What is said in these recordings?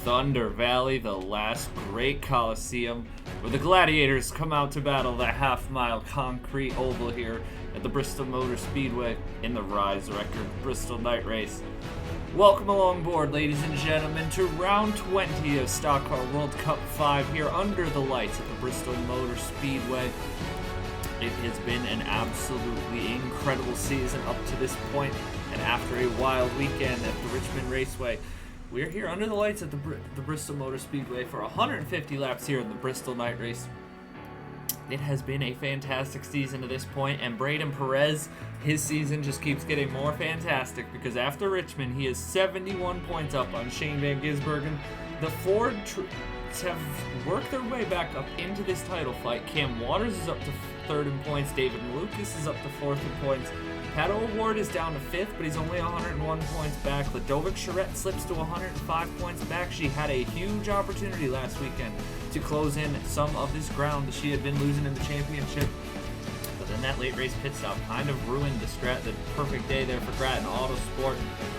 Thunder Valley, the Last Great Colloseium, where the gladiators come out to battle the half-mile concrete oval here at the Bristol Motor Speedway in the Rise record Bristol Night Race. Welcome along board, ladies and gentlemen, to round 20 of Stock Car World Cup 5 here under the lights at the Bristol Motor Speedway. It has been an absolutely incredible season up to this point, and after a wild weekend at the Richmond Raceway, we're here under the lights at the Bristol Motor Speedway for 150 laps here in the Bristol Night Race. It has been a fantastic season to this point, and Braden Perez, his season just keeps getting more fantastic because after Richmond, he is 71 points up on Shane Van Gisbergen. The Ford have worked their way back up into this title fight. Cam Waters is up to third in points. David Malukas is up to fourth in points. Pato O'Ward is down to fifth, but he's only 101 points back. Ladovic Charette slips to 105 points back. She had a huge opportunity last weekend to close in some of this ground that she had been losing in the championship. But then that late race pit stop kind of ruined the perfect day there for Grattan Autosport.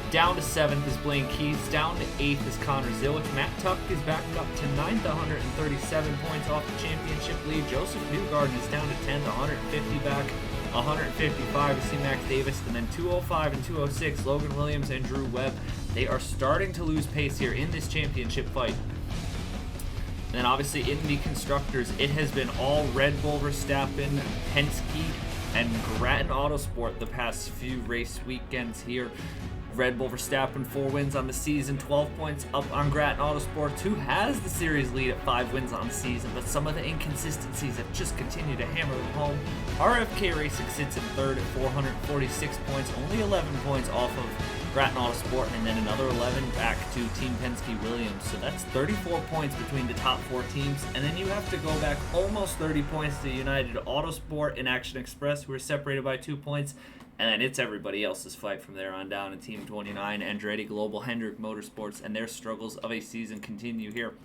Down to 7th is Blaine Keys. Down to 8th is Connor Zillich. Matt Tuck is back up to 9th, 137 points off the championship lead. Joseph Newgarden is down to 10th, 150 back. 155 is C. Max Davis, and then 205 and 206, Logan Williams and Drew Webb. They are starting to lose pace here in this championship fight. And then obviously in the constructors, it has been all Red Bull, Verstappen, Penske, and Grattan Autosport the past few race weekends here. Red Bull Verstappen 4 wins on the season, 12 points up on Grattan Autosport, who has the series lead at 5 wins on the season, but some of the inconsistencies have just continued to hammer them home. RFK Racing sits in third at 446 points, only 11 points off of Grattan Autosport, and then another 11 back to Team Penske Williams. So that's 34 points between the top 4 teams, and then you have to go back almost 30 points to United Autosport and Action Express, who are separated by 2 points. And then it's everybody else's fight from there on down. And Team 29, Andretti Global, Hendrick Motorsports, and their struggles of a season continue here.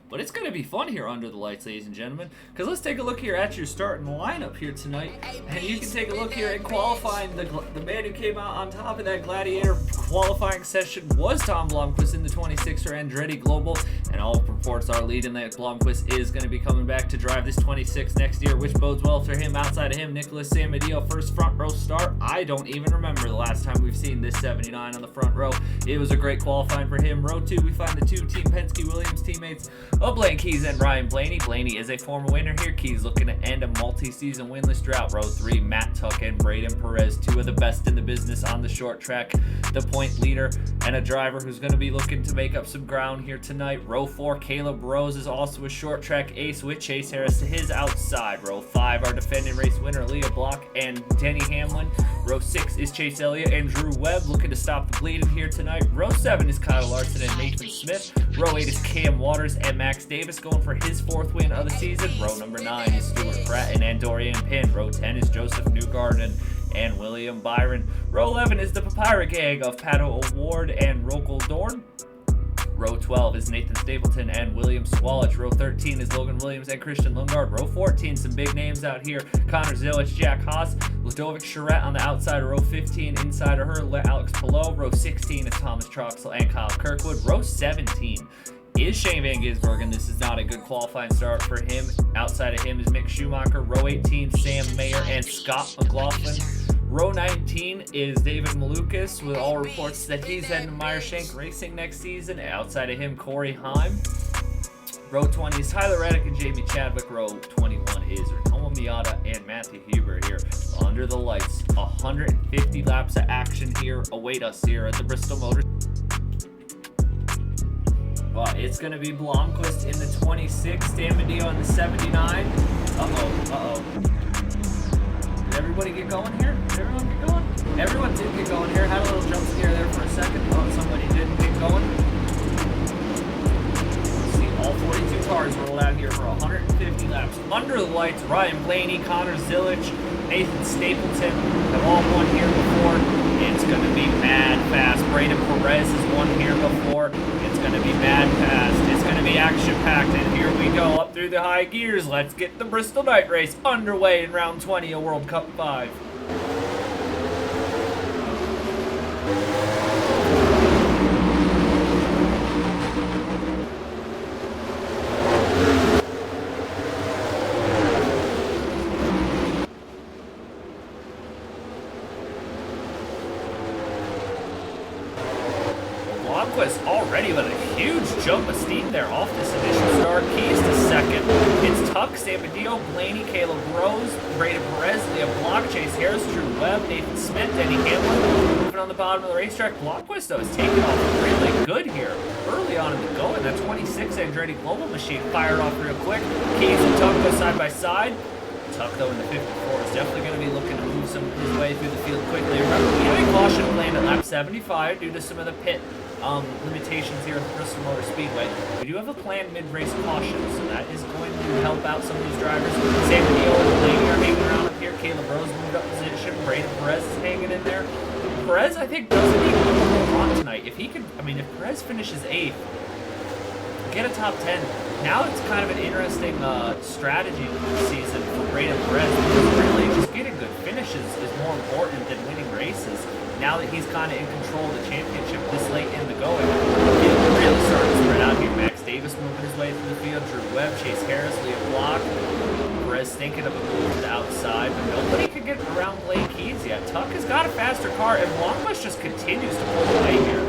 But it's going to be fun here under the lights, ladies and gentlemen, because let's take a look here at your starting lineup here tonight. And you can take a look here in qualifying. The man who came out on top of that Gladiator qualifying session was Tom Blomqvist in the 26er Andretti Global. And all reports are leading that Blomqvist is going to be coming back to drive this 26 next year, which bodes well for him. Outside of him, Nicholas Samadillo, first front row start. I don't even remember the last time we've seen this 79 on the front row. It was a great qualifying for him. Row 2, we find the 2 Team Penske Williams teammates of Blaine Keys and Ryan Blaney. Blaney is a former winner here. Keys looking to end a multi-season winless drought. Row 3, Matt Tuck and Braden Perez, 2 of the best in the business on the short track. The point leader and a driver who's going to be looking to make up some ground here tonight. Row 4, Caleb Rose is also a short track ace with Chase Harris to his outside. Row 5, our defending race winner Leah Block and Denny Hamlin. Row 6 is Chase Elliott and Drew Webb looking to stop the bleeding here tonight. Row 7 is Kyle Larson and Nathan Smith. Row 8 is Cam Waters and Max Davis going for his 4th win of the season. Row number 9 is Stuart Grattan and Dorian Pinn. Row 10 is Joseph Newgarden and William Byron. Row 11 is the Papyrus Gang of Pato O'Ward and Rokel Dorn. Row 12 is Nathan Stapleton and William Swallich. Row 13 is Logan Williams and Christian Lundgaard. Row 14, some big names out here. Connor Zillich, Jack Haas, Ladovic Charette on the outside. Row 15, inside of her, Alex Palou. Row 16 is Thomas Troxel and Kyle Kirkwood. Row 17 is Shane Van Gisbergen. This is not a good qualifying start for him. Outside of him is Mick Schumacher. Row 18, Sam Mayer and Scott McLaughlin. Row 19 is David Malukas, with all reports that he's heading to Meyershank Racing next season. Outside of him, Corey Heim. Row 20 is Tyler Reddick and Jamie Chadwick. Row 21 is Tomo Miata and Matthew Huber here under the lights. 150 laps of action here await us here at the Bristol Motor. But it's going to be Blomqvist in the 26, Stamadillo in the 79. Uh-oh. Did everybody get going here? Did everyone get going? Everyone did get going here. Had a little jump scare there for a second. Oh, somebody didn't get going. See all 42 cars roll out here for 150 laps. Under the lights, Ryan Blaney, Connor Zillich, Nathan Stapleton have all won here before. It's going to be mad fast. Braden Perez has won here before. It's going to be mad fast. It's going to be action-packed, and here we go up through the high gears. Let's get the Bristol Night Race underway in round 20 of World Cup 5. already with a huge jump of steam there off this initial start. Keys to second. It's Tuck, Sabadio, Blaney, Caleb Rose, Braden Perez, Leah Block, Chase Harris, Drew Webb, Nathan Smith, Denny Hamlin. Moving on the bottom of the racetrack. Blockquist, though, is taking off really good here early on in the going. That 26 Andretti Global Machine fired off real quick. Keys and Tuck go side by side. Tuck, though, in the 54 is definitely going to be looking to move some of his way through the field quickly. Remember, we have a caution planned at lap 75 due to some of the pit limitations here at the Bristol Motor Speedway. We do have a planned mid-race caution, so that is going to help out some of these drivers. Sam Neal and Lady are hanging around up here. Caleb Rose moved up position. Braden Perez is hanging in there. Perez, I think, doesn't even go on tonight. If he could, I mean, if Perez finishes 8th, get a top 10. Now it's kind of an interesting strategy this season for Braden Perez, because really just getting good finishes is more important than winning races. Now that he's kind of in control of the championship this late in the going, it's really starting to spread out here. Max Davis moving his way through the field, Drew Webb, Chase Harris, Leah Block. Perez thinking of a move to the outside, but nobody could get around Blake Keys yet. Tuck has got a faster car, and Blomqvist just continues to pull away here. I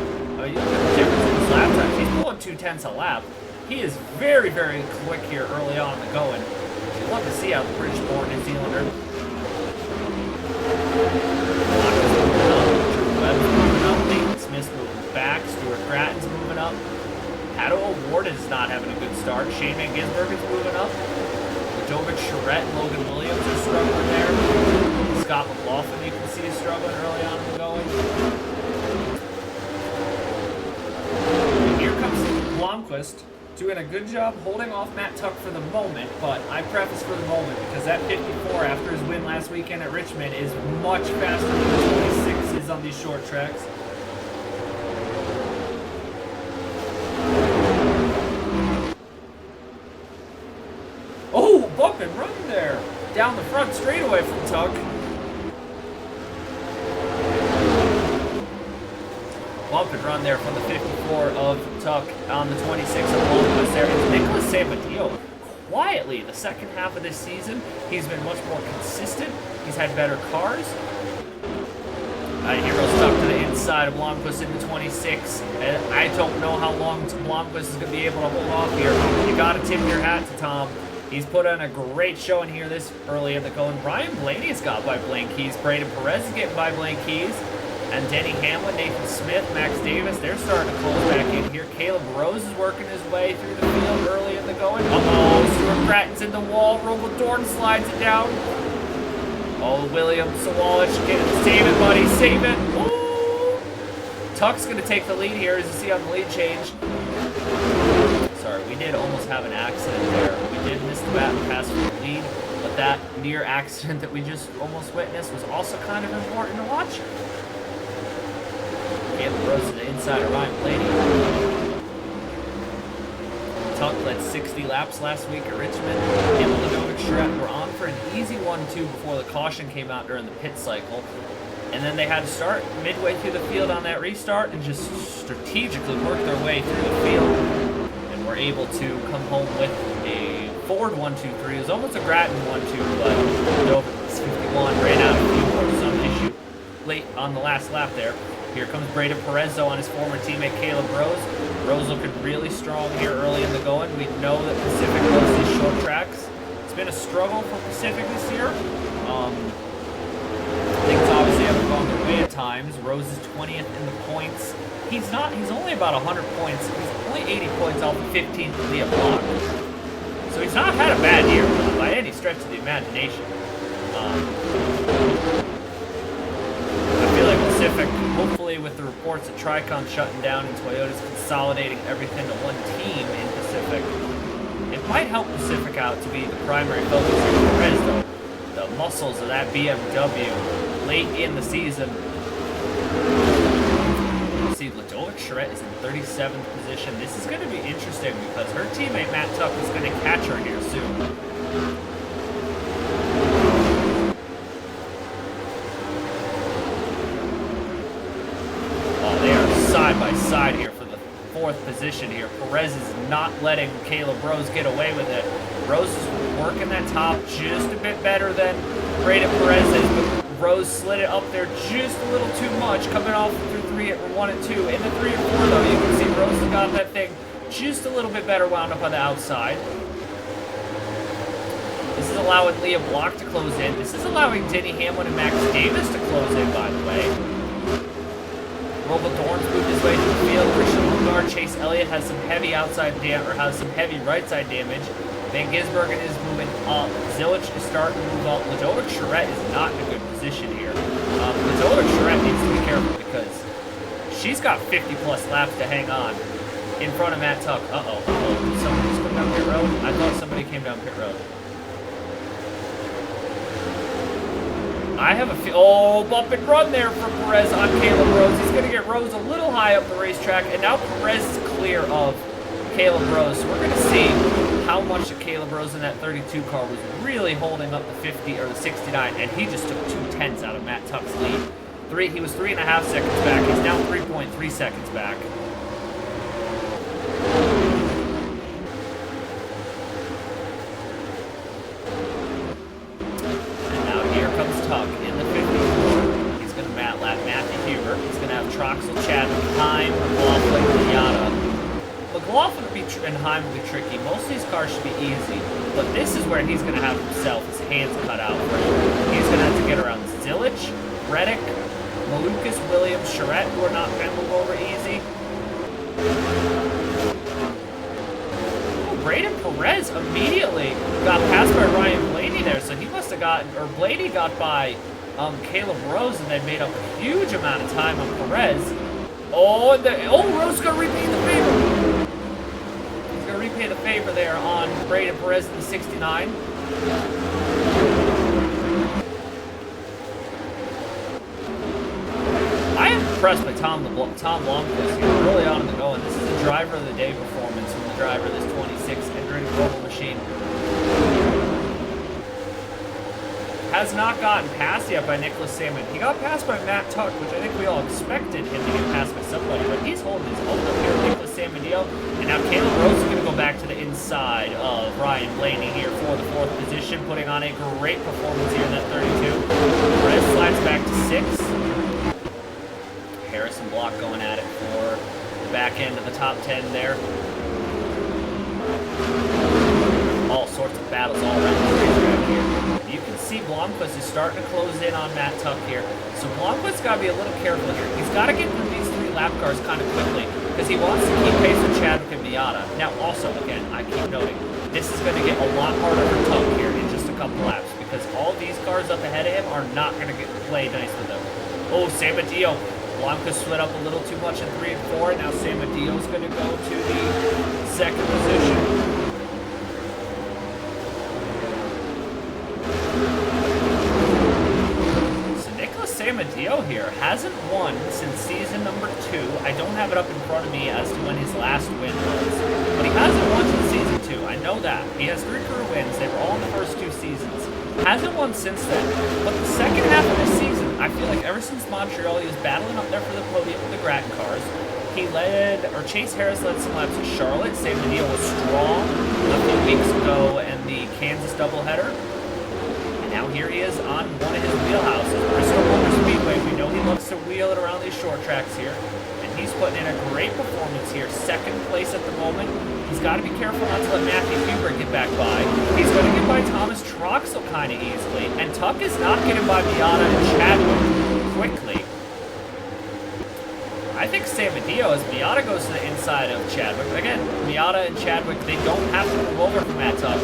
mean, you look at the difference in his lap times. He's pulling 2/10 a lap. He is very, very quick here early on in the going. You'd love to see how the British-born New Zealander. Drew Webb's moving up. Nathan Smith's moving back. Stuart Gratton's moving up. Pato O'Ward is not having a good start. Shane Van Gisbergen's moving up. Ladovic Charette and Logan Williams are struggling there. Scott McLaughlin, you can see, is struggling early on in the going. And here comes Blomqvist, doing a good job holding off Matt Tuck for the moment, but I preface for the moment because that 54 after his win last weekend at Richmond is much faster than the 26 is on these short tracks. Oh, bump and run there. Down the front straightaway from Tuck. Bump and run there from the 54 of Tuck on the 26 of Blomqvist there. It's Nicholas Sabadio. Quietly, the second half of this season, he's been much more consistent. He's had better cars. Here goes Tuck to the inside of Blomqvist in the 26. And I don't know how long Blomqvist is going to be able to hold off here. You got to tip your hat to Tom. He's put on a great showing here this early in the going. Ryan Blaney's got by Blaine Keys. Braden Perez is getting by Blaine Keys. And Denny Hamlin, Nathan Smith, Max Davis, they're starting to close back in here. Caleb Rose is working his way through the field early in the going. Uh-oh, Stuart Gratton's in the wall. Robo Dorn slides it down. Oh, Williams, Sawalich, save it, buddy, save it. Ooh. Tuck's going to take the lead here, as you see on the lead change. Sorry, we did almost have an accident there. We did miss the baton pass for the lead, but that near accident that we just almost witnessed was also kind of important to watch. Caleb Rose to the inside of Ryan Blaney. Tuck led 60 laps last week at Richmond. Him and Ladovic Charette were on for an easy 1-2 before the caution came out during the pit cycle. And then they had to start midway through the field on that restart and just strategically work their way through the field. And were able to come home with a Ford 1-2-3. It was almost a Gratton 1-2, but Ladovic 51 ran out of fuel for some issue late on the last lap there. Here comes Braden Perez, though, on his former teammate Caleb Rose. Rose looking really strong here early in the going. We know that Pacific loves these short tracks. It's been a struggle for Pacific this year. Things obviously haven't gone their way at times. Rose is 20th in the points. He's only about 100 points. He's only 80 points off the 15th of the block. So he's not had a bad year by any stretch of the imagination. I feel like Pacific, hopefully with the reports of Tricon shutting down and Toyota's consolidating everything to one team in Pacific, it might help Pacific out to be the primary focus of Perez, though. The muscles of that BMW late in the season. You see, Ladovic Charette is in 37th position. This is going to be interesting because her teammate Matt Tuck is going to catch her here soon. Side by side here for the 4th position here. Perez is not letting Caleb Rose get away with it. Rose is working that top just a bit better than Braden Perez is, but Rose slid it up there just a little too much, coming off through 1 and 2. In the 3 and 4, though, you can see Rose has got that thing just a little bit better wound up on the outside. This is allowing Leah Block to close in. This is allowing Denny Hamlin and Max Davis to close in, by the way. Robo Dorn's moved his way to the field. Christian Lundgaard, Chase Elliott has some heavy outside damage, or has some heavy right side damage. Van Gisbergen is moving up. Zilic is starting to move up. Ladovic Charette is not in a good position here. Ladovic Charette needs to be careful because she's got 50 plus laps to hang on in front of Matt Tuck. Uh-oh. Did somebody just come down pit road? I thought somebody came down pit road. I have a oh, bump and run there for Perez on Caleb Rose. He's going to get Rose a little high up the racetrack, and now Perez is clear of Caleb Rose. So we're going to see how much of Caleb Rose in that 32 car was really holding up the 50 or the 69, and he just took 2/10 out of Matt Tuck's lead. He was 3.5 seconds back. He's now 3.3 seconds back. In the 54, he's going to lap Matthew Hubert. He's going to have Troxel, Chadwick, Heim, McLaughlin, Miata. McLaughlin and Heim will be tricky. Most of these cars should be easy, but this is where he's going to have himself his hands cut out for him. He's going to have to get around Zilic, Reddick, Malukas, Williams, Charette, who are not going to move over easy. Braden Perez immediately got passed by Ryan Blaney there, so he must have gotten, or Blaney got by Caleb Rose, and they made up a huge amount of time on Perez. Oh, and Rose is going to repay the favor. He's going to repay the favor there on Braden Perez in the 69. I am impressed by Tom Blomqvist here early on in the going. This is a driver of the day performance from the driver of this 26 entering global machine. Has not gotten passed yet by Nicholas Salmon. He got passed by Matt Tuck, which I think we all expected him to get passed by somebody, but he's holding his own up here with Nicholas Salmon-Dio. And now Caleb Rose is going to go back to the inside of Ryan Blaney here for the 4th position, putting on a great performance here in that 32. Perez slides back to 6. Harrison Block going at it for the back end of the top 10 there. All sorts of battles all around the racetrack here. You can see Blomqvist is starting to close in on Matt Tuck here. So Blomqvist's got to be a little careful here. He's got to get through these 3 lap cars kind of quickly because he wants to keep pace with Chadwick and Miata. Now also, again, I keep noting, this is going to get a lot harder for Tuck here in just a couple laps because all these cars up ahead of him are not going to play nice with him. Oh, Samadillo. Blomqvist split up a little too much in 3 and 4. Now Samadillo's going to go to the 2nd position. Samadillo here hasn't won since season number 2. I don't have it up in front of me as to when his last win was, but he hasn't won since season 2. I know that. He has 3 career wins. They were all in the first 2 seasons. Hasn't won since then, but the second half of this season, I feel like ever since Montreal, he was battling up there for the podium with the Grattan cars. He led, or Chase Harris led some laps at Charlotte. Samadillo was strong a few weeks ago in the Kansas doubleheader. Now here he is on one of his wheelhouses, Bristol Motor Speedway. We know he loves to wheel it around these short tracks here, and he's putting in a great performance here. 2nd place at the moment. He's got to be careful not to let Matthew Hubert get back by. He's going to get by Thomas Troxel kind of easily, and Tuck is not getting by Miata and Chadwick quickly. I think Samadillo, as Miata goes to the inside of Chadwick. Again, Miata and Chadwick, they don't have to move over from Matt Tuck.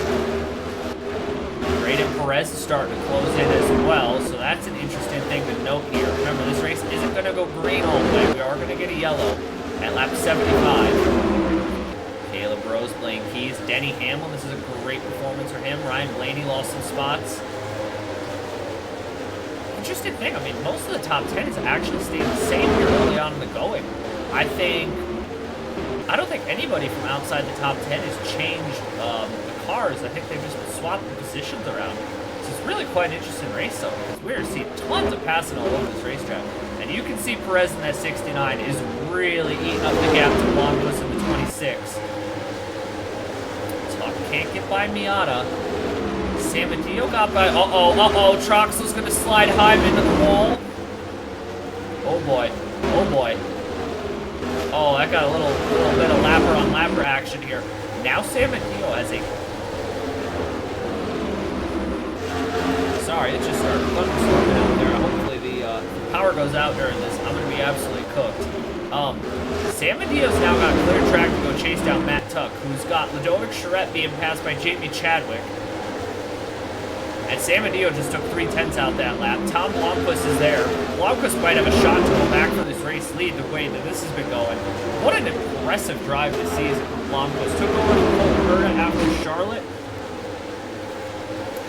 Braden Perez is starting to close in as well, so that's an interesting thing to note here. Remember, this race isn't going to go green all the way. We are going to get a yellow at lap 75. Caleb Rose playing keys. Denny Hamlin, this is a great performance for him. Ryan Blaney lost some spots. Interesting thing, I mean, most of the top 10 is actually staying the same here early on in the going. I don't think anybody from outside the top 10 has changed the cars. I think they've just swapped the positions around. So it's really quite an interesting race though, because we're seeing tons of passing all over this racetrack. And you can see Perez in that 69 is really eating up the gap to Blomqvist in the 26. Tuck can't get by Miata. Samadillo got by, Troxel's gonna slide Heim into the wall. Oh boy. Oh boy. Oh, that got a little bit of lapper on lapper action here. Now Sam Mateo has a... Sorry, it just started thunderstorming out there. Hopefully the power goes out during this. I'm going to be absolutely cooked. Sam Mateo's now got clear track to go chase down Matt Tuck, who's got Ludovic Charette being passed by Jamie Chadwick. And Sam Mateo just took 3/10 out that lap. Tom Blomqvist is there. Blomqvist might have a shot to go back for this race lead the way that this has been going. What an impressive drive this season from Blomqvist. Took over to Colton after Charlotte.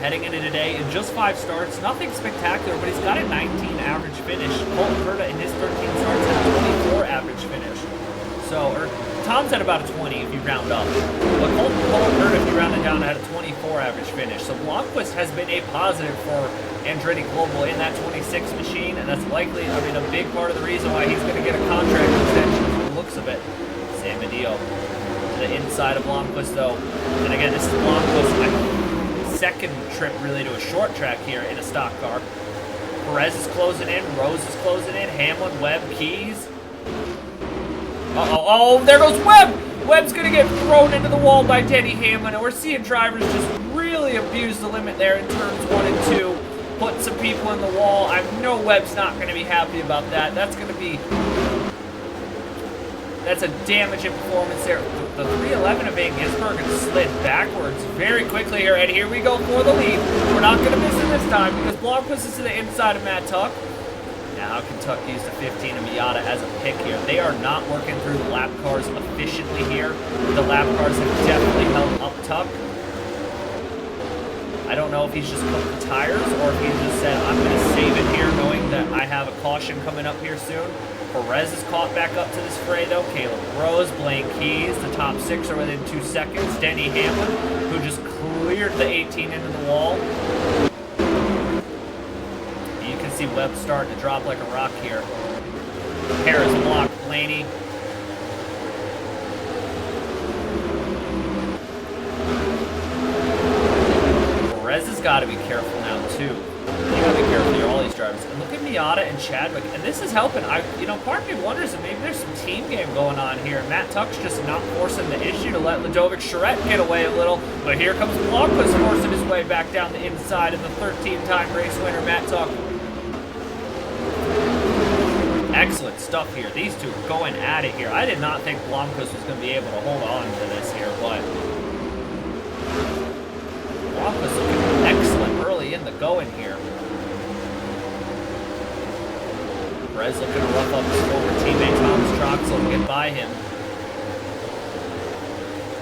Heading into today in just 5 starts. Nothing spectacular, but he's got a 19 average finish. Colton Herta in his 13 starts had a 24 average finish. So, Tom's at about a 20 if you round up. But Colton Herta, if you round it down, had a 24 average finish. So Blomqvist has been a positive for Andretti Global in that 26 machine, and that's likely, I mean, a big part of the reason why he's going to get a contract extension from the looks of it. Sam Mateo to the inside of Blomqvist, though. And again, this is Blomqvist's second trip really to a short track here in a stock car. Perez is closing in, Rose is closing in, Hamlin, Webb, Keys. Oh, there goes Webb! Webb's gonna get thrown into the wall by Denny Hamlin, and we're seeing drivers just really abuse the limit there in turns 1 and 2, putting some people in the wall. I know Webb's not gonna be happy about that. That's a damaging performance there. The 311 of Van Gisbergen slid backwards very quickly here, and here we go for the lead. We're not going to miss it this time because Blomqvist is to the inside of Matt Tuck. Now Kentucky used the 15 of Miata as a pick here. They are not working through the lap cars efficiently here. The lap cars have definitely held up Tuck. I don't know if he's just cooked the tires or if he just said, I'm going to save it here knowing that I have a caution coming up here soon. Perez is caught back up to this fray, though. Caleb Rose, Blaine Keys, the top 6 are within 2 seconds. Denny Hamlin, who just cleared the 18 into the wall. You can see Webb starting to drop like a rock here. Harris blocked Blaney. Perez has got to be careful now, too. You gotta be careful here, all these drivers. And look at Miata and Chadwick, and this is helping. Part of me wonders if maybe there's some team game going on here. Matt Tuck's just not forcing the issue to let Ludovic Charette get away a little. But here comes Blomqvist forcing his way back down the inside of the 13-time race winner, Matt Tuck. Excellent stuff here. These two are going at it here. I did not think Blomqvist was going to be able to hold on to this here, but Blomqvist looking excellent early in the going here. Perez looking to rough up his former teammate Thomas Troxel and get by him.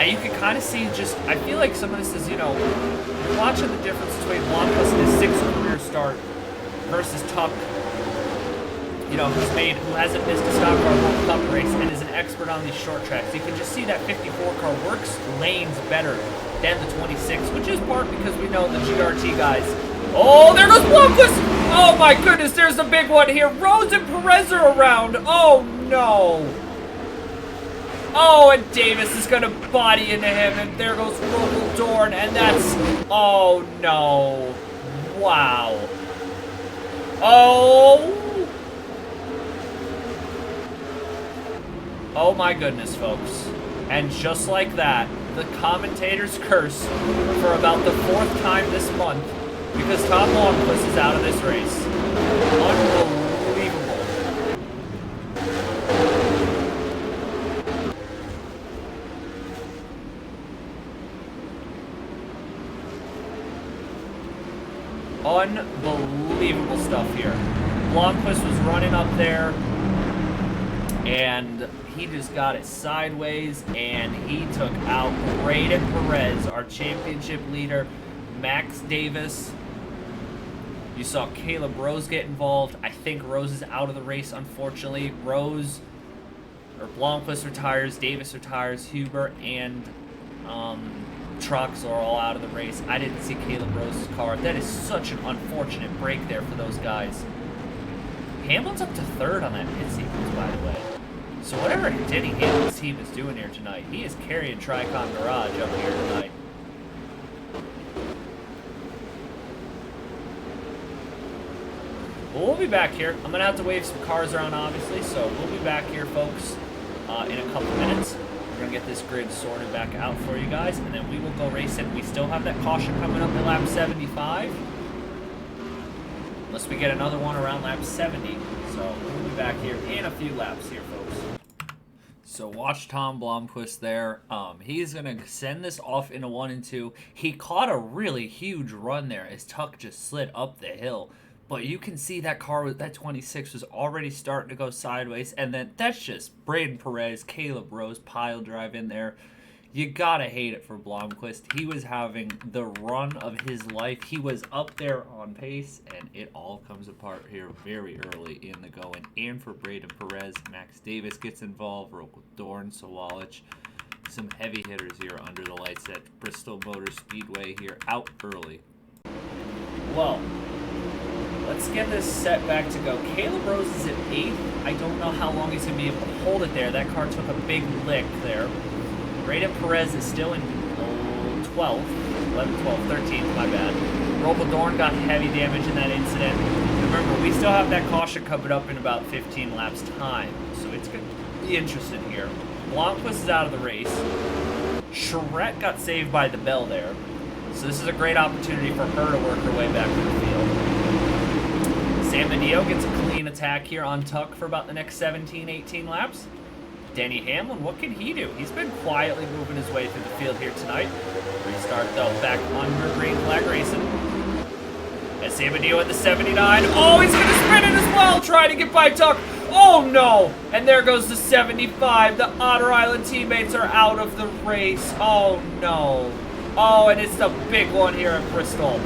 And you can kind of see just, I feel like some of this is, you're watching the difference between Blomqvist and his 6th career start versus Tuck, who hasn't missed a stock car World Cup race and is an expert on these short tracks. You can just see that 54 car works lanes better than the 26, which is part because we know the GRT guys. Oh, there goes Blomqvist! Oh my goodness, there's the big one here. Rose and Perez are around. Oh no. Oh, and Davis is going to body into him, and there goes Roble Dorn, and that's... Oh no. Wow. Oh. Oh my goodness, folks. And just like that, the commentators curse for about the 4th time this month because Tom Blomqvist is out of this race. Unbelievable. Unbelievable stuff here. Blomqvist was running up there, and he just got it sideways, and he took out Braden Perez, our championship leader, Max Davis. You saw Caleb Rose get involved. I think Rose is out of the race, unfortunately. Blomqvist retires, Davis retires, Huber and Trucks are all out of the race. I didn't see Caleb Rose's car. That is such an unfortunate break there for those guys. Hamlin's up to 3rd on that pit sequence, by the way. So whatever Denny Hamlin's team is doing here tonight, he is carrying Tricon Garage up here tonight. But we'll be back here. I'm going to have to wave some cars around, obviously, so we'll be back here, folks, in a couple minutes. We're going to get this grid sorted back out for you guys, and then we will go racing. We still have that caution coming up at lap 75. Unless we get another one around lap 70. So we'll be back here in a few laps here, folks. So watch Tom Blomqvist there. He's going to send this off into 1 and 2. He caught a really huge run there as Tuck just slid up the hill. But you can see that car with that 26 was already starting to go sideways. And then that's just Braden Perez, Caleb Rose pile drive in there. You gotta hate it for Blomqvist. He was having the run of his life. He was up there on pace, and it all comes apart here very early in the going. And for Braden Perez, Max Davis gets involved, Dorn, Sawalich, some heavy hitters here under the lights at Bristol Motor Speedway here, out early. Well, let's get this set back to go. Caleb Rose is at 8th. I don't know how long he's going to be able to hold it there. That car took a big lick there. Braden Perez is still in 12th, 11th, 12th, 13th, my bad. Roble Dorn got heavy damage in that incident. Remember, we still have that caution coming up in about 15 laps time, so it's going to be interesting here. Blomqvist is out of the race. Charette got saved by the bell there, so this is a great opportunity for her to work her way back to the field. Sam Medeo gets a clean attack here on Tuck for about the next 17, 18 laps. Denny Hamlin, what can he do? He's been quietly moving his way through the field here tonight. Restart, though, back under green flag racing. And Sam Medeo at the 79. Oh, he's going to spin it as well, trying to get by Tuck. Oh, no. And there goes the 75. The Otter Island teammates are out of the race. Oh, no. Oh, and it's the big one here at Bristol.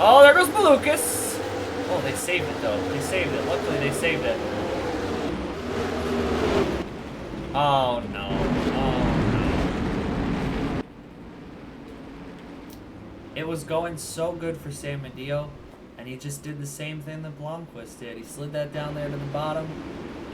Oh, there goes Malukas. Oh, they saved it, though. They saved it. Luckily, they saved it. Oh, no. Oh, no. It was going so good for Sam Medeo, and he just did the same thing that Blomqvist did. He slid that down there to the bottom,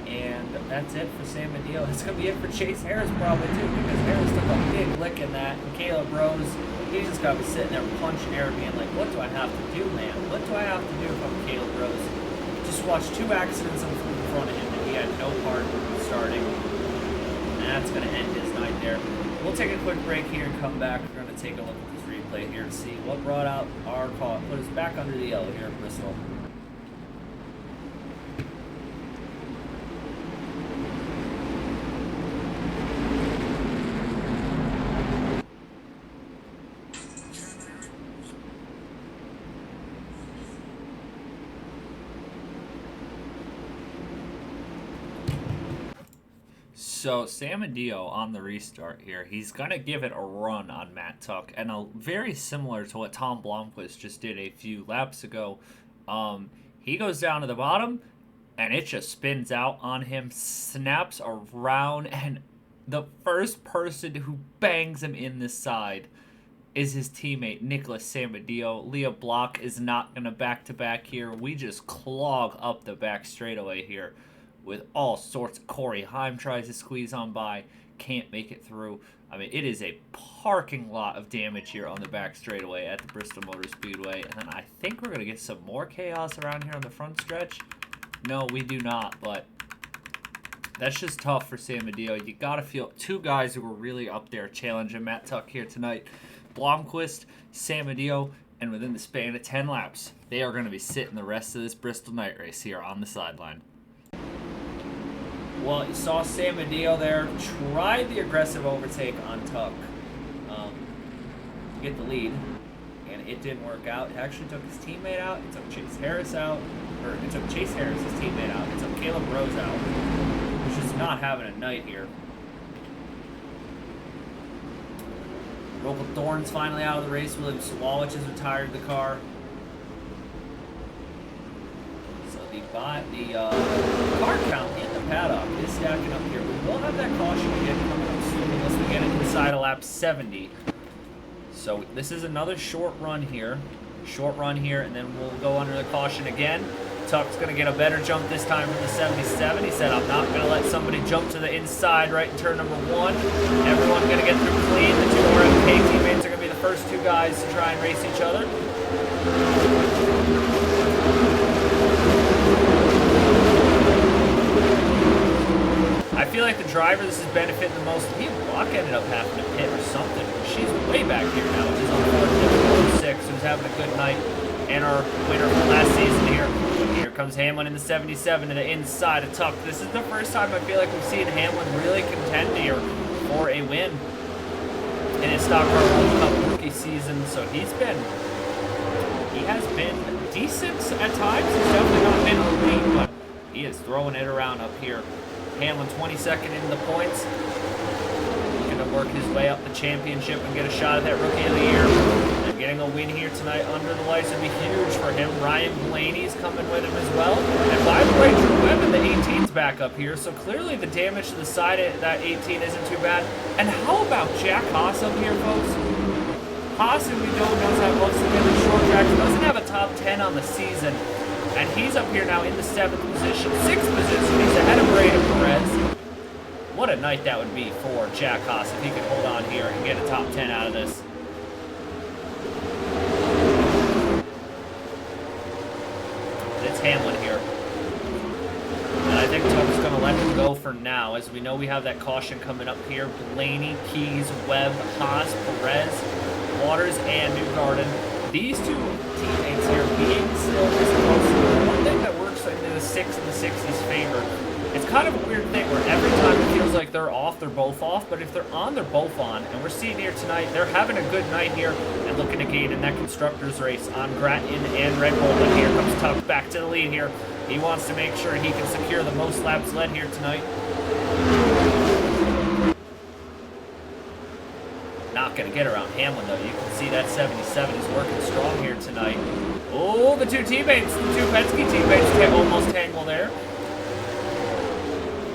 and that's it for Sam Medeo. That's going to be it for Chase Harris probably, too, because Harris took a big lick in that, and Caleb Rose, he just got to be sitting there punching air being like, what do I have to do, man? What do I have to do if I'm Caleb Rose? Just watched 2 accidents in front of him that he had no part in starting. And that's going to end his night there. We'll take a quick break here and come back. We're going to take a look at this replay here and see what brought out our call. Put us back under the yellow here at Bristol. So Sam Medeo on the restart here, he's going to give it a run on Matt Tuck, and very similar to what Tom Blomqvist just did a few laps ago. He goes down to the bottom, and it just spins out on him, snaps around, and the first person who bangs him in the side is his teammate, Nicholas Samedeo. Leah Block is not going to back-to-back here. We just clog up the back straightaway here with all sorts. Corey Heim tries to squeeze on by, can't make it through. I mean, it is a parking lot of damage here on the back straightaway at the Bristol Motor Speedway. And then I think we're going to get some more chaos around here on the front stretch. No, we do not, but that's just tough for Sam Medeo. You got to feel 2 guys who were really up there challenging Matt Tuck here tonight. Blomqvist, Sam Medeo, and within the span of 10 laps, they are going to be sitting the rest of this Bristol Night Race here on the sideline. Well, you saw Sam Medeo there, tried the aggressive overtake on Tuck to get the lead, and it didn't work out. It actually took his teammate out, it took Chase Harris out, or it took Chase Harris, his teammate out, it took Caleb Rose out, which is not having a night here. Roble Thorne's finally out of the race. William Sawalich has retired the car. So the car count in the paddock is stacking up here. We will have that caution again coming up soon unless we get it inside of lap 70. So this is another short run here, and then we'll go under the caution again. Tuck's going to get a better jump this time from the 77. He said, I'm not going to let somebody jump to the inside right in turn number 1. Everyone going to get through clean. The 2 RMK teammates are going to be the first 2 guys to try and race each other. I feel like the driver this is benefiting the most. He Block ended up having to pit or something. She's way back here now, which is unfortunate. 6, who's having a good night. And our winner from last season here. Here comes Hamlin in the 77 to the inside of Tuck. This is the first time I feel like we've seen Hamlin really contend here for a win in his Stock Car World Cup rookie season. So he has been decent at times. He's definitely not been elite, but he is throwing it around up here. Hamlin 22nd in the points. Going to work his way up the championship and get a shot at that Rookie of the Year. And getting a win here tonight under the lights would be huge for him. Ryan Blaney's coming with him as well. And by the way, Drew Webb in the 18's back up here, so clearly the damage to the side of that 18 isn't too bad. And how about Jack Haas up here, folks? Haas, who we know does have most of the short tracks, doesn't have a top 10 on the season. And he's up here now in the 7th position, 6th position. He's ahead of Brady Perez. What a night that would be for Jack Haas if he could hold on here and get a top 10 out of this. It's Hamlin here. And I think Tuck's going to let him go for now, as we know we have that caution coming up here. Blaney, Keys, Webb, Haas, Perez, Waters, and Newgarden. These 2 teammates here being still this close. One thing that works in the 6 and the 60's favor, it's kind of a weird thing where every time it feels like they're off, they're both off, but if they're on, they're both on. And we're seeing here tonight, they're having a good night here and looking to gain in that constructors race on Grattan and Red Bull. But here comes Tuck back to the lead here. He wants to make sure he can secure the most laps led here tonight. Not going to get around Hamlin, though. You can see that 77 is working strong here tonight. Oh, the 2 teammates, the 2 Penske teammates almost tangle there.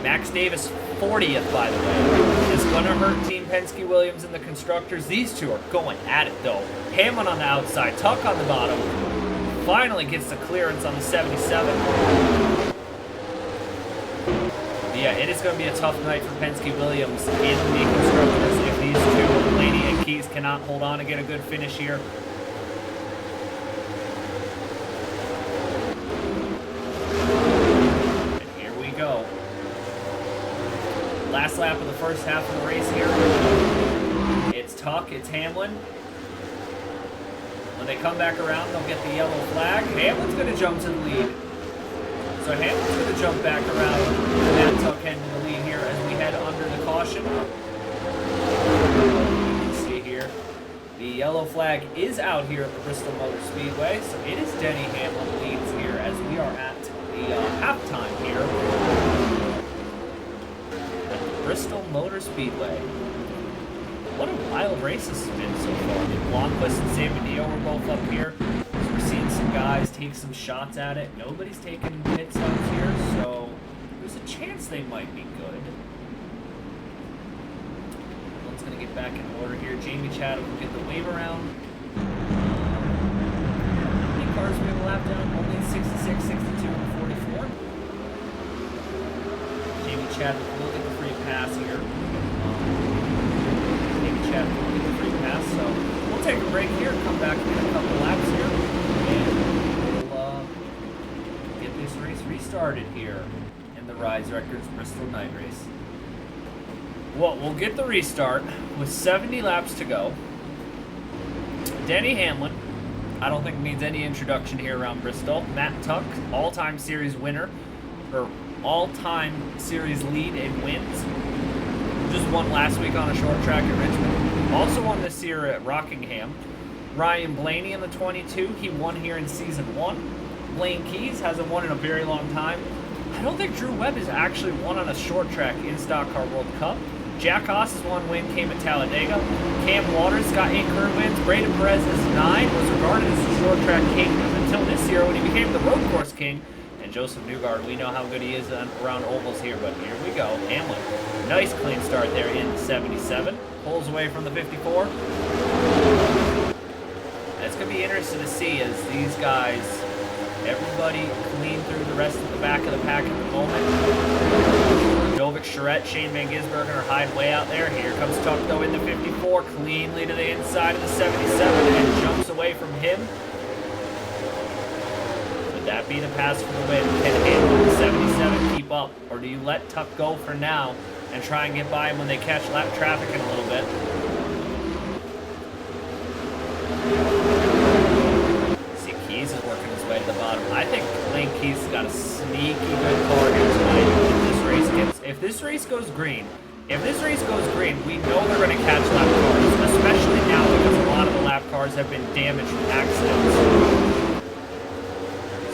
Max Davis, 40th, by the way, is going to hurt Team Penske Williams in the constructors. These 2 are going at it, though. Hamlin on the outside, Tuck on the bottom. Finally gets the clearance on the 77. Yeah, it is going to be a tough night for Penske Williams in the constructors if these 2, Blaney and Keys, cannot hold on and get a good finish here. And here we go. Last lap of the first half of the race here. It's Tuck, it's Hamlin. When they come back around, they'll get the yellow flag. Hamlin's going to jump to the lead. So Hamlin's going to jump back around and Matt Tuck heading to the lead here as we head under the caution. You can see here, the yellow flag is out here at the Bristol Motor Speedway. So it is Denny Hamlin leads here as we are at the halftime here at the Bristol Motor Speedway. What a wild race this has been so far. Blomqvist and Sam Medeo were both up here. So we're seeing some guys take some shots at it. Nobody's taking pit stops here, so there's a chance they might be good. Everyone's going to get back in order here. Jamie Chatham will get the wave around. How many cars we have a lap down? Only 66, 62, and 44. Jamie Chatham will get the free pass here. Chat will get the free pass, so we'll take a break here, come back in a couple laps here, and we'll get this race restarted here in the Rise Records Bristol Night Race. Well, we'll get the restart with 70 laps to go. Denny Hamlin, I don't think needs any introduction here around Bristol. Matt Tuck, all-time series winner, or all-time series lead in wins. Just won last week on a short track at Richmond. Also won this year at Rockingham. Ryan Blaney in the 22. He won here in Season 1. Blaine Keys hasn't won in a very long time. I don't think Drew Webb has actually won on a short track in Stock Car World Cup. Jack Haas's one win came at Talladega. Cam Waters got 8 career wins. Brady Perez's 9 was regarded as the short track king until this year when he became the road course king. And Joseph Newgarden, we know how good he is around ovals here, but here we go. Hamlin, nice clean start there in the 77. Pulls away from the 54. And it's going to be interesting to see as these guys Everybody clean through the rest of the back of the pack at the moment. Jovic, Charette, Shane Van Gisbergen are hiding way out there. Here comes Tuck, though, in the 54, cleanly to the inside of the 77, and jumps away from him. Would that be the pass for the win? Can Hamlin, the 77, keep up? Or do you let Tuck go for now and try and get by him when they catch lap traffic in a little bit? See, Keys is working his way to the bottom. I think Lane Keys has got a sneaky good car here tonight. If this race goes green, we know they're going to catch lap cars, especially now because a lot of the lap cars have been damaged from accidents.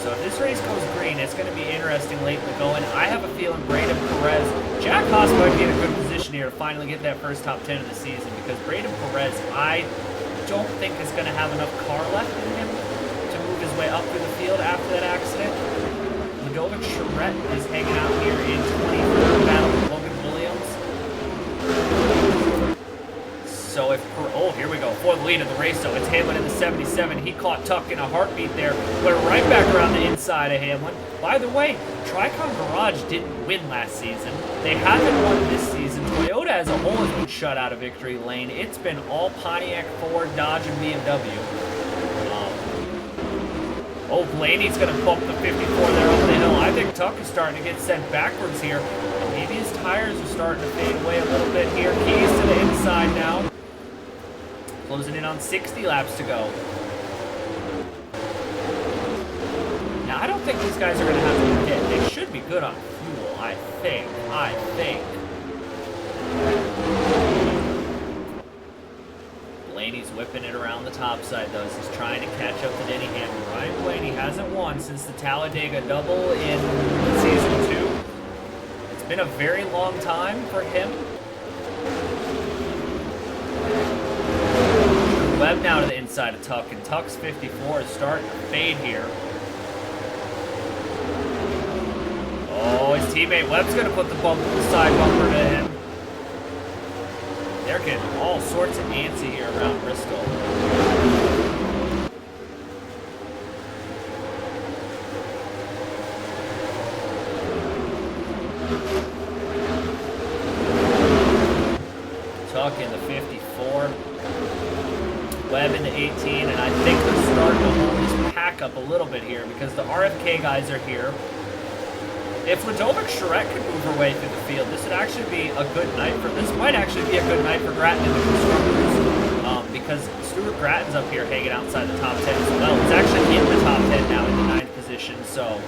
So if this race goes green, it's going to be interesting late in the going. I have a feeling Braden Perez, Jack Haas might be in a good position here to finally get that first top 10 of the season, because Braden Perez, I don't think is going to have enough car left in him to move his way up through the field after that accident. Ludovic Charette is hanging out here in 23rd battle with Logan Williams. So if, oh, here we go, for the lead of the race, so it's Hamlin in the 77. He caught Tuck in a heartbeat there, went right back around the inside of Hamlin. By the way, Tricon Garage didn't win last season. They haven't won this season. Toyota as a whole has been shut out of victory lane. It's been all Pontiac, Ford, Dodge, and BMW. Oh, Blaney's going to bump the 54 there over the hill. I think Tuck is starting to get sent backwards here. Maybe his tires are starting to fade away a little bit here. Keys to the inside now. Closing in on 60 laps to go. Now, I don't think these guys are going to have to hit. They should be good on fuel, I think. Blaney's whipping it around the top side, though, as he's trying to catch up to Denny Hamlin. Ryan Blaney hasn't won since the Talladega double in Season 2. It's been a very long time for him. Webb now to the inside of Tuck, and Tuck's 54 is starting to fade here. Oh, his teammate Webb's going to put the side bumper to him. They're getting all sorts of antsy here around Bristol. Tuck in the 54. Webb in the 18, and I think they're starting to hold this pack up a little bit here because the RFK guys are here. If Ludovic Charette could move her way through the field, this would actually be a good night for. This might actually be a good night for Grattan in the constructors, because Stuart Grattan's up here hanging outside the top 10 as well. It's actually in the top 10 now in the 9th position. So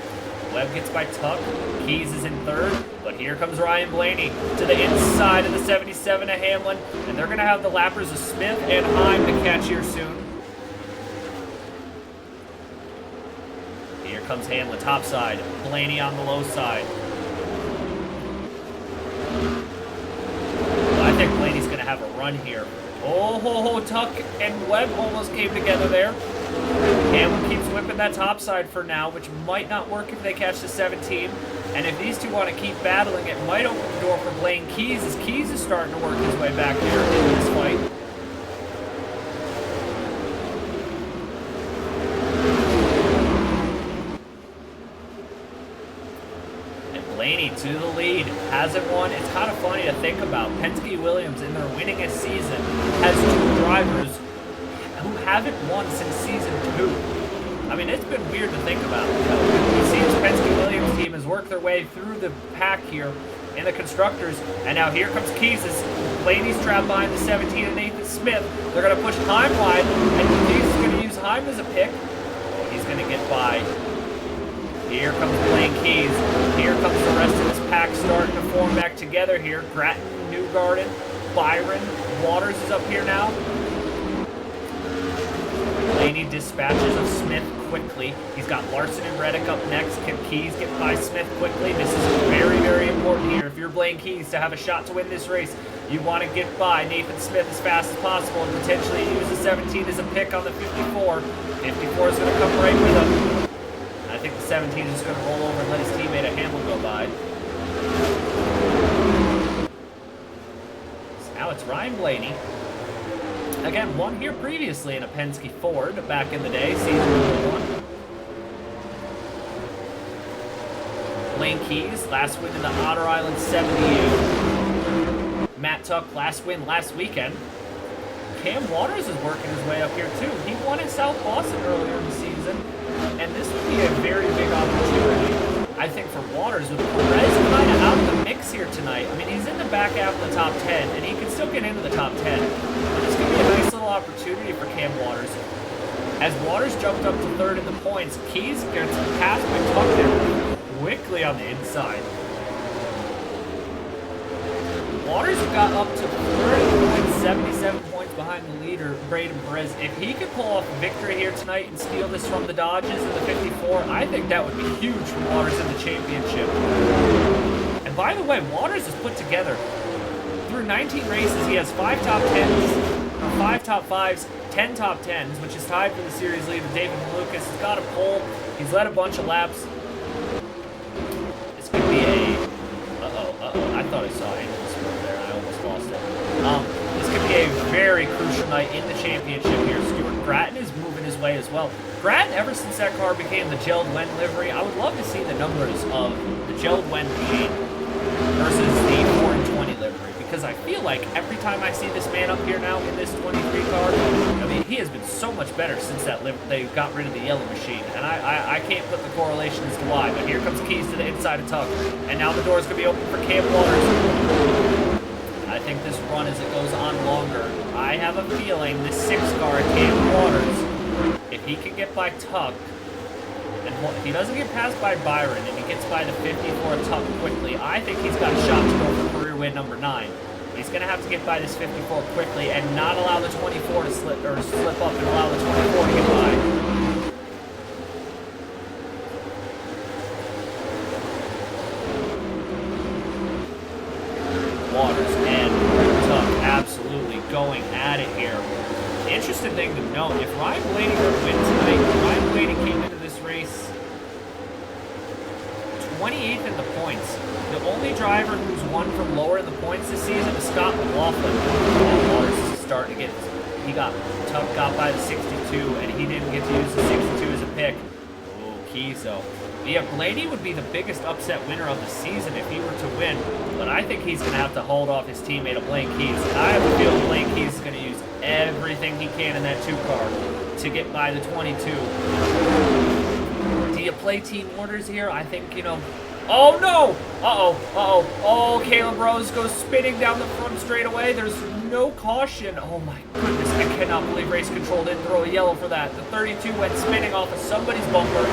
Webb gets by Tuck. Keys is in 3rd, but here comes Ryan Blaney to the inside of the 77 of Hamlin, and they're going to have the lappers of Smith and Heim to catch here soon. Here comes Hamlin, top side. Blaney on the low side. Well, I think Blaney's going to have a run here. Oh, Tuck and Webb almost came together there. Hamlin keeps whipping that top side for now, which might not work if they catch the 17. And if these two want to keep battling, it might open the door for Blaine Keys, as Keys is starting to work his way back here into this fight. Blaney to the lead, hasn't won. It's kind of funny to think about. Penske Williams in their winningest season has 2 drivers who haven't won since season 2. I mean, it's been weird to think about. It seems Penske Williams team has worked their way through the pack here in the constructors, and now here comes Keys as Blaney's trapped behind the 17 and Nathan Smith. They're going to push Heim wide, and Keys is going to use Heim as a pick. Oh, he's going to get by. Here comes Blaine Keys. Here comes the rest of this pack starting to form back together here. Grattan, Newgarden, Byron, Waters is up here now. Blaney dispatches of Smith quickly. He's got Larson and Reddick up next. Can Keys get by Smith quickly? This is very, very important here. If you're Blaine Keys to have a shot to win this race, you want to get by Nathan Smith as fast as possible and potentially use the 17 as a pick on the 54. 54 is going to come right with him. I think the 17 is just going to roll over and let his teammate at Hamlin go by. So now it's Ryan Blaney. Again, won here previously in a Penske Ford back in the day, season 1. Blaine Keys, last win in the Otter Island 70U. Matt Tuck, last win last weekend. Cam Waters is working his way up here too. He won in South Boston earlier in the season, and this would be a very big opportunity, I think, for Waters, with Perez kind of out of the mix here tonight. I mean, he's in the back half of the top 10, and he can still get into the top 10. But this could be a nice little opportunity for Cam Waters. As Waters jumped up to third in the points, Keys gets passed by Tuck there quickly on the inside. Waters got up to third in the points, 77 points behind the leader, Braden Perez. If he could pull off a victory here tonight and steal this from the Dodges in the 54, I think that would be huge for Waters in the championship. And by the way, Waters is put together. Through 19 races, he has 5 top 10s, 5 top 5s, 10 top 10s, which is tied for the series leader. David Malukas has got a pole. He's led a bunch of laps. This could be a... I thought I saw Angel Spur there. I almost lost it. This could be a very crucial night in the championship here. Stuart Gratton is moving his way as well. Gratton, ever since that car became the Gelled Wen livery, I would love to see the numbers of the Gelled Wen machine versus the 4 and 20 livery, because I feel like every time I see this man up here now in this 23 car, I mean, he has been so much better since that they got rid of the yellow machine, and I can't put the correlation as to why, but here comes Keys to the inside of Tuck, and now the door's going to be open for Cam Waters. I think this run, as it goes on longer, I have a feeling this 6 car, Cam Waters, if he can get by Tuck, and if he doesn't get passed by Byron and he gets by the 54 Tuck quickly, I think he's got a shot to go for career win number 9. He's going to have to get by this 54 quickly and not allow the 24 to slip up and allow the 24 to get by. Waters and Tuck absolutely going at it here. Interesting thing to note, if Ryan Blaney were to win tonight, Ryan Blaney came into this race 28th in the points. The only driver who's won from lower in the points this season is Scott McLaughlin. Waters is starting to get, Tuck got by the 62, and he didn't get to use the 62 as a pick. Oh, Keys though. Yeah, Blaney would be the biggest upset winner of the season if he were to win, but I think he's going to have to hold off his teammate of Blaine Keys. I have a feeling Blaine Keys is going to use everything he can in that 2 car to get by the 22. Do you play team orders here? I think, you know... Oh, no! Oh, Caleb Rose goes spinning down the front straightaway. There's no caution. Oh, my goodness. I cannot believe race control didn't throw a yellow for that. The 32 went spinning off of somebody's bumper.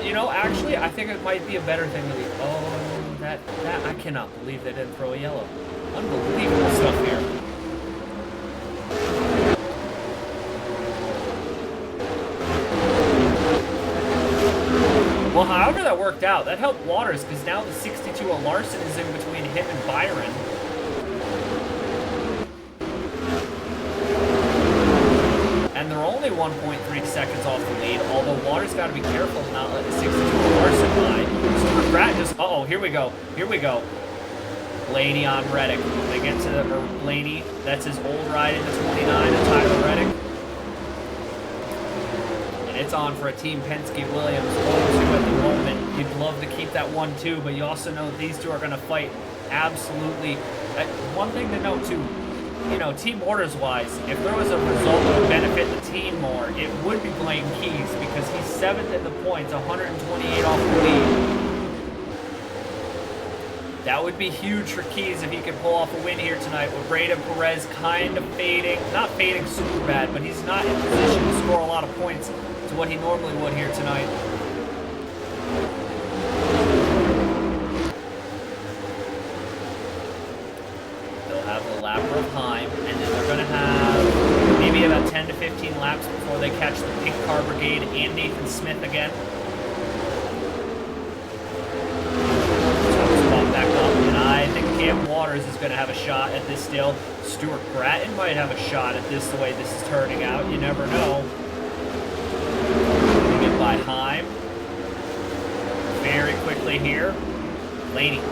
You know, actually, I think it might be a better thing to be... Oh, that I cannot believe they didn't throw a yellow. Unbelievable stuff here. Well, however that worked out, that helped Waters, because now the 62 of Larson is in between him and Byron. And they're only 1.3 seconds off the lead, although Waters got to be careful to not let the 62 of Larson by. Stuart Gratton just... Uh-oh, here we go. Blaney on Reddick. They get to Blaney. That's his old ride into 29 and Tyler Reddick. And it's on for a Team Penske Williams 1-2 at the moment. You'd love to keep that 1-2, but you also know these two are going to fight absolutely. One thing to note too, you know, team orders wise, if there was a result that would benefit the team more, it would be Blaine Keys, because he's 7th in the points, 128 off the lead. That would be huge for Keys if he could pull off a win here tonight, with Braden Perez kind of fading. Not fading super bad, but he's not in position to score a lot of points to what he normally would here tonight. They'll have the lapper of Heim, and then they're going to have maybe about 10 to 15 laps before they catch the Pink Car Brigade and Nathan Smith again. I think Cam Waters is going to have a shot at this still. Stuart Gratton might have a shot at this the way this is turning out. You never know. We get by Heim very quickly here. Blaney's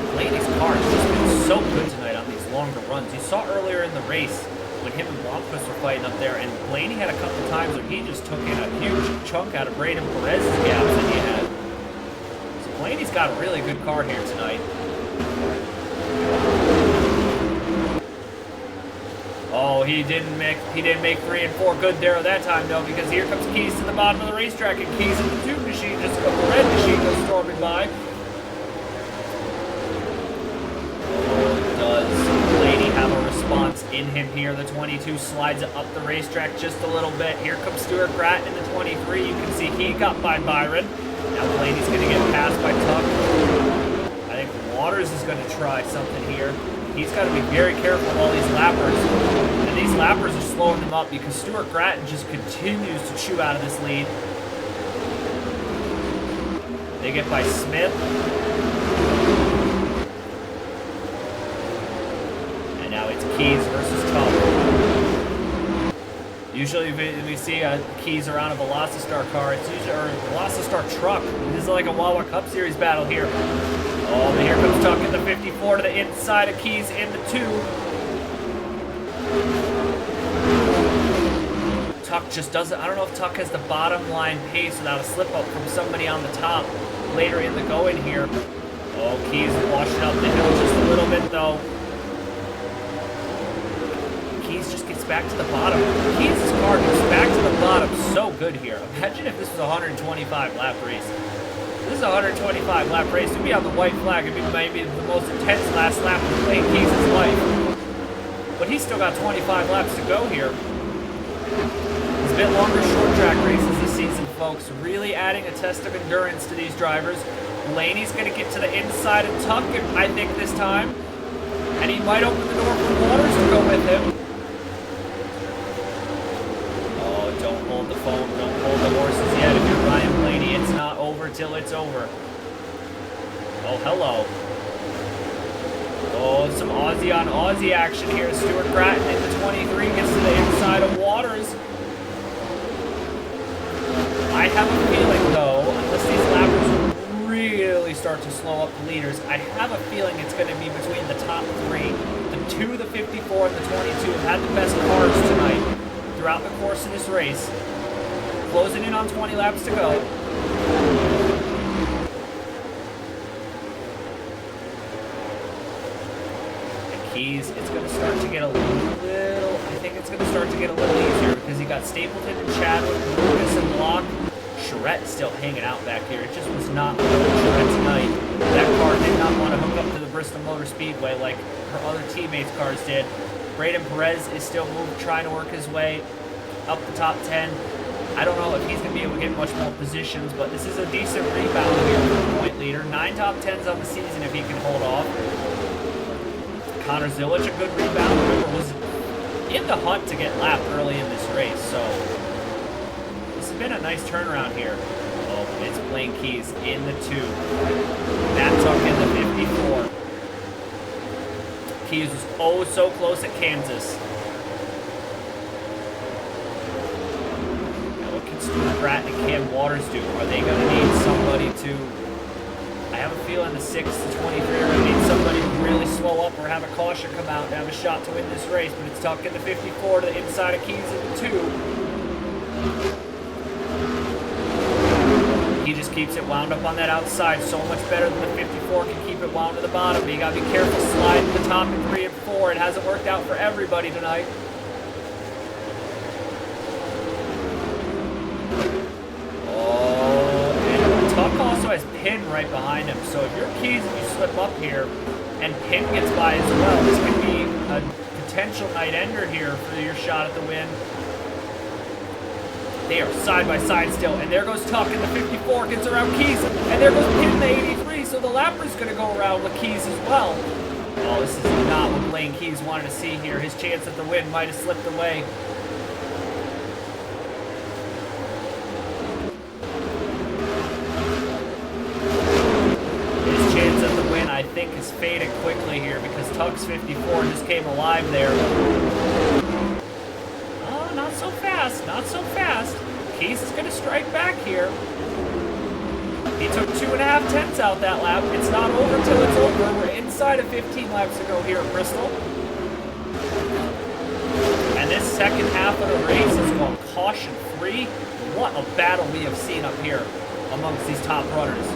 car has just been so good tonight on these longer runs. You saw earlier in the race when him and Blomqvist were fighting up there, and Blaney had a couple times where he just took in a huge chunk out of Braden Perez's gaps that he had. got a really good car here tonight. Oh, he didn't make 3 and 4 good there that time though, because here comes Keys to the bottom of the racetrack, and Keys in the 2 machine, just the red machine goes storming by. Have a response in him here. The 22 slides it up the racetrack just a little bit. Here comes Stuart Gratton in the 23. You can see he got by Byron. Now Blaney's going to get passed by Tuck. I think Waters is going to try something here. He's got to be very careful of all these lappers. And these lappers are slowing them up because Stuart Gratton just continues to chew out of this lead. They get by Smith. Keys versus Tuck. Usually we see Keys around a Velocistar car. It's usually a Velocistar truck. This is like a Wawa Cup Series battle here. Oh, but here comes Tuck in the 54 to the inside of Keys in the 2. Tuck just doesn't, I don't know if Tuck has the bottom line pace without a slip up from somebody on the top later in the go-in here. Oh, Keys washing up the hill just a little bit though. Keys just gets back to the bottom. Keys' car gets back to the bottom so good here. Imagine if this was a 125 lap race. This is a 125 lap race. It'd be on the white flag. It'd be maybe the most intense last lap of playing Keys' life. But he's still got 25 laps to go here. It's a bit longer short track races this season, folks. Really adding a test of endurance to these drivers. Blaney's going to get to the inside of Tuck, I think, this time. And he might open the door for Waters to go with him. Don't hold the phone, don't hold the horses yet. If you're Ryan Blaney, it's not over till it's over. Oh, hello. Oh, some Aussie on Aussie action here. Stuart Gratton in the 23 gets to the inside of Waters. I have a feeling, though, unless these lappers really start to slow up the leaders, I have a feeling it's going to be between the top 3. The 2, the 54, and the 22 have had the best cars tonight throughout the course of this race. Closing in on 20 laps to go. And Keys, it's going to start to get a little, I think it's going to start to get a little easier because you got Stapleton and Chadwick, Lucas and Block. Charette still hanging out back here. It just was not Charette tonight. That car did not want to hook up to the Bristol Motor Speedway like her other teammates' cars did. Braden Perez is still trying to work his way up the top 10. I don't know if he's going to be able to get much more positions, but this is a decent rebound here for the point leader. 9 top 10s on the season if he can hold off. Connor Zillich, a good rebound. Remember, was in the hunt to get lapped early in this race, so this has been a nice turnaround here. Oh, it's Blaine Keys in the 2. Matt Tuck in the 54. Keys was oh so close at Kansas. Now what can Stuart Gratton and Cam Waters do? Are they going to need somebody to... I have a feeling the 6 to 23 are going to need somebody to really slow up or have a caution come out and have a shot to win this race. But it's Tuck in the 54 to the inside of Keys in the 2. He just keeps it wound up on that outside so much better than the 54 can keep it wound to the bottom. But you got to be careful sliding the top in 3 and 4. It hasn't worked out for everybody tonight. Oh, and Tuck also has Pin right behind him. So if you're Keys and you slip up here and Pin gets by as well, this could be a potential night ender here for your shot at the win. They are side by side still, and there goes Tuck in the 54, gets around Keys, and there goes Pin in the 83, so the lapper's going to go around with Keys as well. Oh, this is not what Blaine Keys wanted to see here. His chance at the win might have slipped away. His chance at the win, I think, is faded quickly here because Tuck's 54 just came alive there. Not so fast, not so fast. Keys is going to strike back here. He took 2.5 tenths out that lap. It's not over till it's over. We're inside of 15 laps to go here at Bristol. And this second half of the race is going caution-free. What a battle we have seen up here amongst these top runners.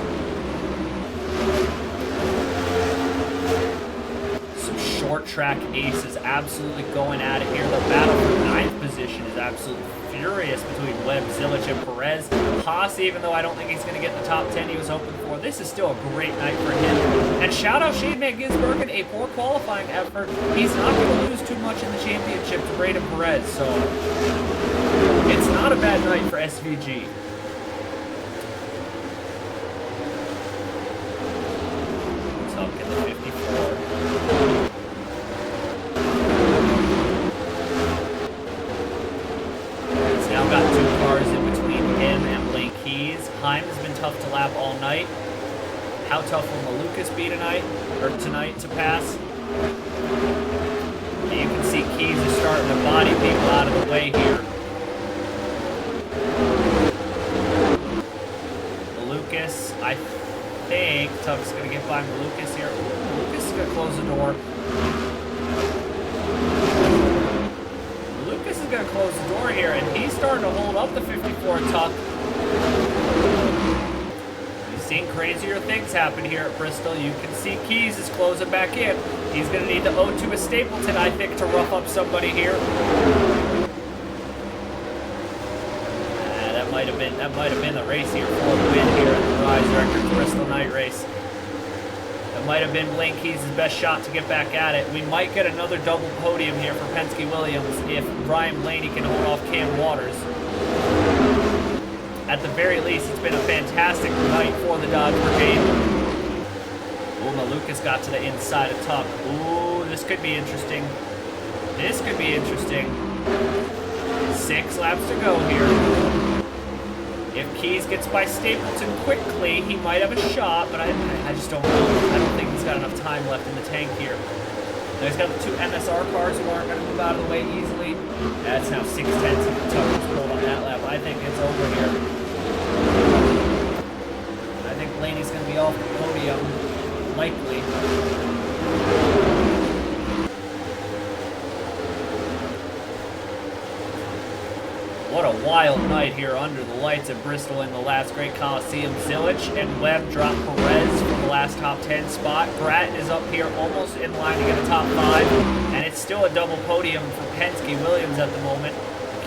Some short track aces absolutely going at it here. The battle for 9th position is absolutely furious between Webb, Zilich, and Perez. Haas, even though I don't think he's going to get the top 10 he was hoping for, this is still a great night for him. And shout out Shane Van Gisbergen, a poor qualifying effort. He's not going to lose too much in the championship to Braden Perez, so it's not a bad night for SVG. Tuck in the 54. Now got 2 cars in between him and Blaine Keys. Heim has been tough to lap all night. How tough will Malukas be tonight to pass? And you can see Keys is starting to body people out of the way here. Malukas, I think Tuck's going to get by Malukas here. Malukas is going to close the door. Lucas is going to close the door here, and he's starting to hold up the 54 Tuck. We've seen crazier things happen here at Bristol. You can see Keys is closing back in. He's going to need the O2 of Stapleton, I think, to rough up somebody here. That might have been the race here for the win here at the Rise Records Bristol Night Race. It might have been Blaine Keys' best shot to get back at it. We might get another double podium here for Penske Williams if Brian Blaney can hold off Cam Waters. At the very least, it's been a fantastic night for the Dodge Brigade. Ooh, Malukas got to the inside of Tuck. Ooh, this could be interesting. This could be interesting. 6 laps to go here. If Keys gets by Stapleton quickly, he might have a shot, but I just don't know. I don't think he's got enough time left in the tank here. Now he's got the 2 MSR cars who aren't going to move out of the way easily. That's now 6 tenths of the Tuck pulled on that lap. I think it's over here. I think Blaney's going to be off the podium, likely. What a wild night here under the lights at Bristol in the Last Great Colloseium. Zilich and Webb drop Perez from the last top 10 spot. Bratton is up here almost in line to get a top 5. And it's still a double podium for Penske Williams at the moment.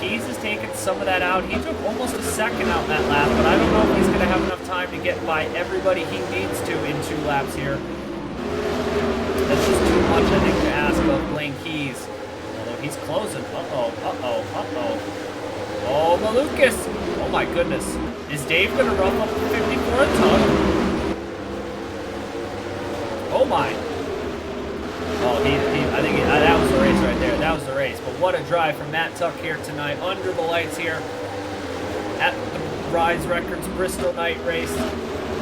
Keys has taken some of that out. He took almost a second out that lap, but I don't know if he's going to have enough time to get by everybody he needs to in 2 laps here. That's just too much, I think, to ask of Blaine Keys. Although he's closing. Oh, Malukas! Oh my goodness. Is Dave going to rough up the 54 a ton? Oh my. Oh, I think that was the race right there. That was the race. But what a drive from Matt Tuck here tonight under the lights here at the Rise Records Bristol Night Race.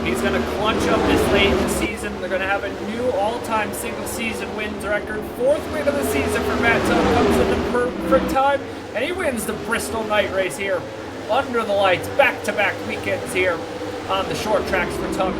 He's going to clutch up this late in the season. They're going to have a new all-time single-season wins record. 4th win of the season for Matt Tuck. Comes in the perfect time. And he wins the Bristol Night Race here under the lights. Back-to-back weekends here on the short tracks for Tuck.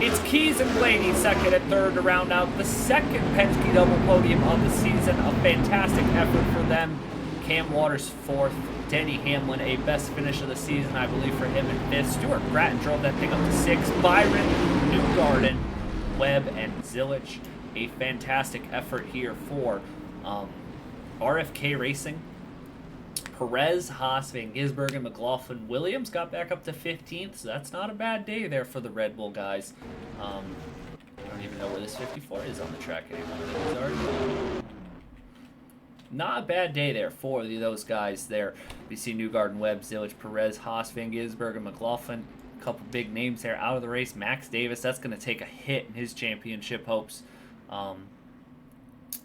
It's Keys and Blaney 2nd and 3rd to round out the 2nd Penske double podium of the season. A fantastic effort for them. Cam Waters 4th. Denny Hamlin, a best finish of the season, I believe, for him in 5th. Stuart Bratton drove that thing up to 6th. Byron, Newgarden, Webb, and Zilich. A fantastic effort here for RFK Racing. Perez, Haas, Van Gisbergen, McLaughlin, Williams got back up to 15th, so that's not a bad day there for the Red Bull guys. I don't even know where this 54 is on the track anymore. Not a bad day there for those guys there. We see Newgarden, Webb, Zilich, Perez, Haas, Van Gisbergen, McLaughlin. A couple big names there out of the race. Max Davis, that's going to take a hit in his championship hopes.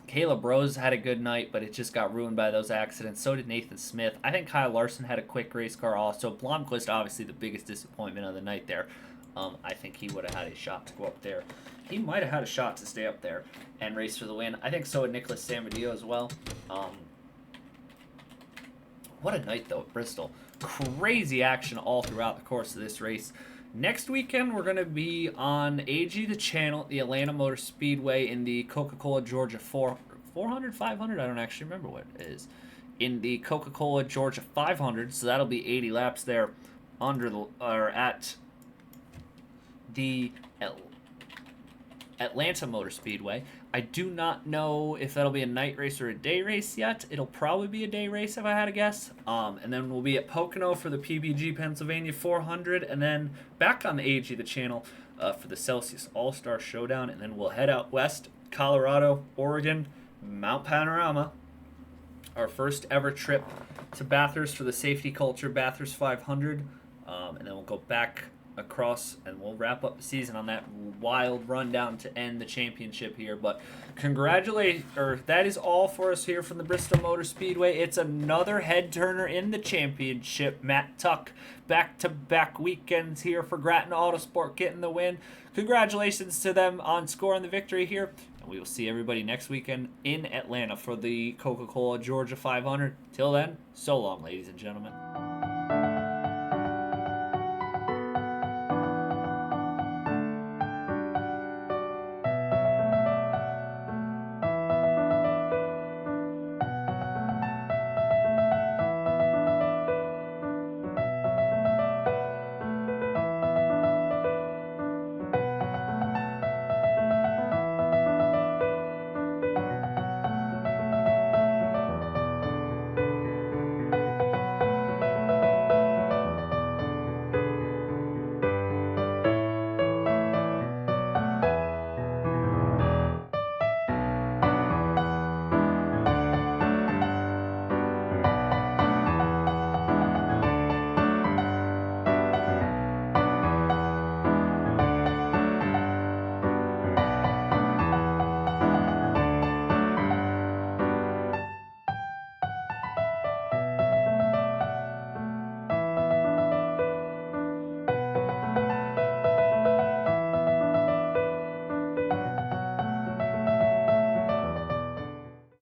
Caleb Rose had a good night, but it just got ruined by those accidents. So did Nathan Smith. I think Kyle Larson had a quick race car also. Blomqvist, obviously the biggest disappointment of the night there. I think he would have had a shot to go up there. He might have had a shot to stay up there and race for the win. I think so would Nicholas Samadillo as well. What a night, though, at Bristol. Crazy action all throughout the course of this race. Next weekend, we're going to be on AG the Channel at the Atlanta Motor Speedway in the Coca-Cola Georgia 400, 500? I don't actually remember what it is. In the Coca-Cola Georgia 500, so that'll be 80 laps there under the or at the Atlanta Motor Speedway. I do not know if that'll be a night race or a day race yet. It'll probably be a day race if I had to guess. And then we'll be at Pocono for the PBG Pennsylvania 400, and then back on the AG the channel for the Celsius All-Star Showdown, and then we'll head out west, Colorado, Oregon, Mount Panorama. Our first ever trip to Bathurst for the Safety Culture Bathurst 500, and then we'll go back across and we'll wrap up the season on that wild rundown to end the championship here. But that is all for us here from the Bristol Motor Speedway. It's another head turner in the championship. Matt Tuck, back-to-back weekends here for Grattan Autosport getting the win. Congratulations to them on scoring the victory here. And we will see everybody next weekend in Atlanta for the Coca-Cola Georgia 500. Till then, so long, ladies and gentlemen.